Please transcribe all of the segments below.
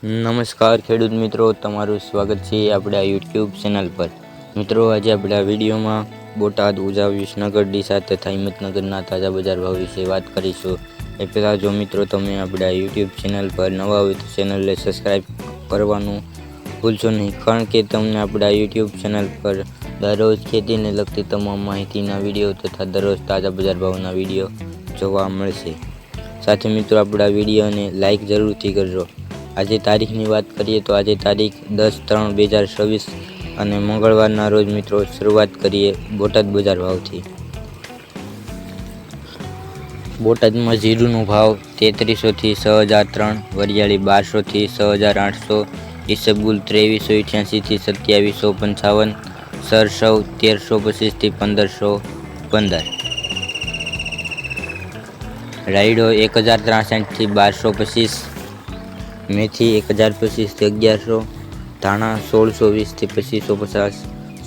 નમસ્કાર ખેડૂત મિત્રો, તમારું સ્વાગત છે આપણે આ યુટ્યુબ ચેનલ પર। મિત્રો, આજે આપણે આ વિડીયોમાં બોટાદ, ઉજા, વિસનગર, ડીસા તથા હિંમતનગરના તાજા બજાર ભાવ વિશે વાત કરીશું। એ પહેલાં જો મિત્રો તમે આપણે આ યુટ્યુબ ચેનલ પર નવા હોય તો ચેનલને સબસ્ક્રાઈબ કરવાનું ભૂલશો નહીં, કારણ કે તમને આપણે આ યુટ્યુબ ચેનલ પર દરરોજ ખેતીને લગતી તમામ માહિતીના વિડીયો તથા દરરોજ તાજા બજાર ભાવના વિડીયો જોવા મળશે। સાથે મિત્રો આપણે આ વિડીયોને લાઇક જરૂરથી કરજો। આજે તારીખની વાત કરીએ તો આજે તારીખ 10/3/2026 અને મંગળવારના રોજ મિત્રો શરૂઆત કરીએ બોટાદ બજાર ભાવથી। બોટાદમાં જીરુનો ભાવ 3300 થી 6003, વરિયાળી 1200 થી 6800, ઈસબગુલ 2388 થી 2755, સરસવ 1325 થી 1515, રાયડો 1063 થી 1225, मेथी 1025 થી 1100, धाणा 1620 થી 2550,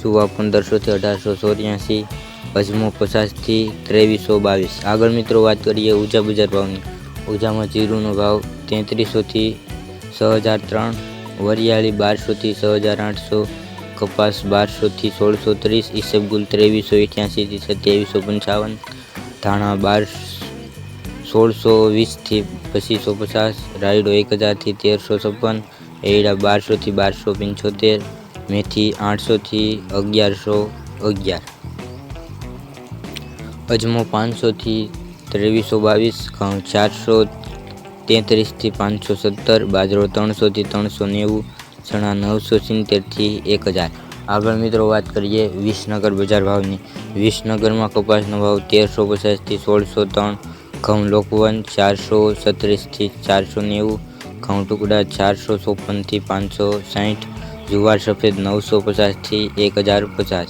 सुवा 1500 થી 1884, अजमो 50 થી 2322। આગળ મિત્રો વાત કરીએ ઉજા બજાર ભાવની। ઉજામાં જીરુનો ભાવ 3300 થી 6003, વરિયાળી 1200 થી 6800, કપાસ 1200 થી 1630, ઈસબગુલ 2388 થી 2755, धाणा 1620 થી 2550, रायडो 1000 થી 1356, एड़ा 1200 થી 1275, मेथी 800 થી 1111, अजमो 500 થી 2322, घऊं 433 થી 517, बाजरो 300 થી 390, चना 970 થી 1000। આગળ મિત્રો વાત કરીએ વિસનગર બજાર ભાવની। વિસનગરમાં કપાસનો ભાવ 1350 થી 1603, ઘઉં લોકવન 437 થી 490, ઘઉં ટુકડા 454 થી 560, જુવાર સફેદ 950 થી 1050,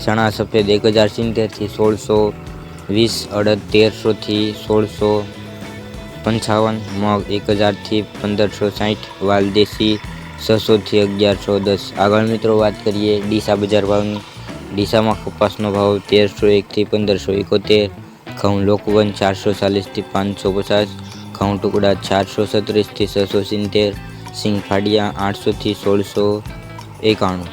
ચણા સફેદ 1070 થી 1620, અડદ 1300 થી 1655, મગ 1000 થી 1560, વાલ દેશી 600 થી 1110। આગળ મિત્રો વાત કરીએ ડીસા બજાર ભાવની। ડીસામાં કપાસનો ભાવ 1301 થી 1571, ઘઉં લોકવન 440 થી 550, ઘઉં ટુકડા 437 થી 670, સિંગ ફાડિયા 800 થી 1691,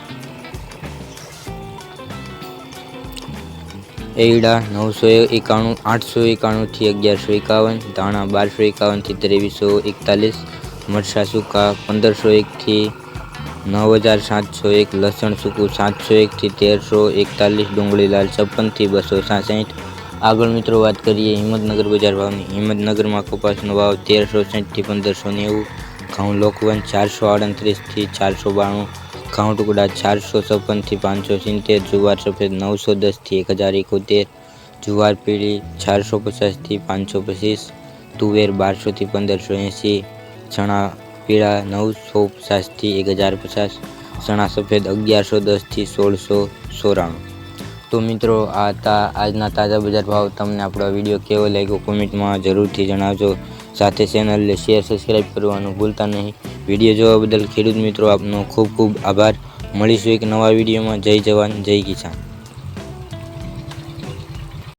એડા 991 891 થી 1151, ધાણા 1251 થી 2341, મરચાં સૂકા 1501 થી 9701, લસણ સૂકું 701 થી 1341, ડુંગળી લાલ 56 થી 266। આગળ મિત્રો વાત કરીએ હિંમતનગર બજાર ભાવની। હિંમતનગરમાં કપાસનો ભાવ 1360 થી 1590, ઘઉં લોકવન 438 થી 492, ઘઉં ટુકડા 456 થી 570, જુવાર સફેદ 910 થી 1071, જુવાર પીળી 450 થી 525, તુવેર 1200 થી 1580, ચણા પીળા 950 થી 1050, ચણા સફેદ 1110 થી 1694। તો મિત્રો આ હતા આજના તાજા બજાર ભાવ। તમને આપણો વિડીયો કેવો લાગ્યો કોમેન્ટમાં જરૂરથી જણાવજો। સાથે ચેનલને શેર સબસ્ક્રાઈબ કરવાનું ભૂલતા નહીં। વિડીયો જોવા બદલ ખેડૂત મિત્રો આપનો ખૂબ ખૂબ આભાર। મળીશું એક નવા વિડીયોમાં। જય જવાન જય કિસાન।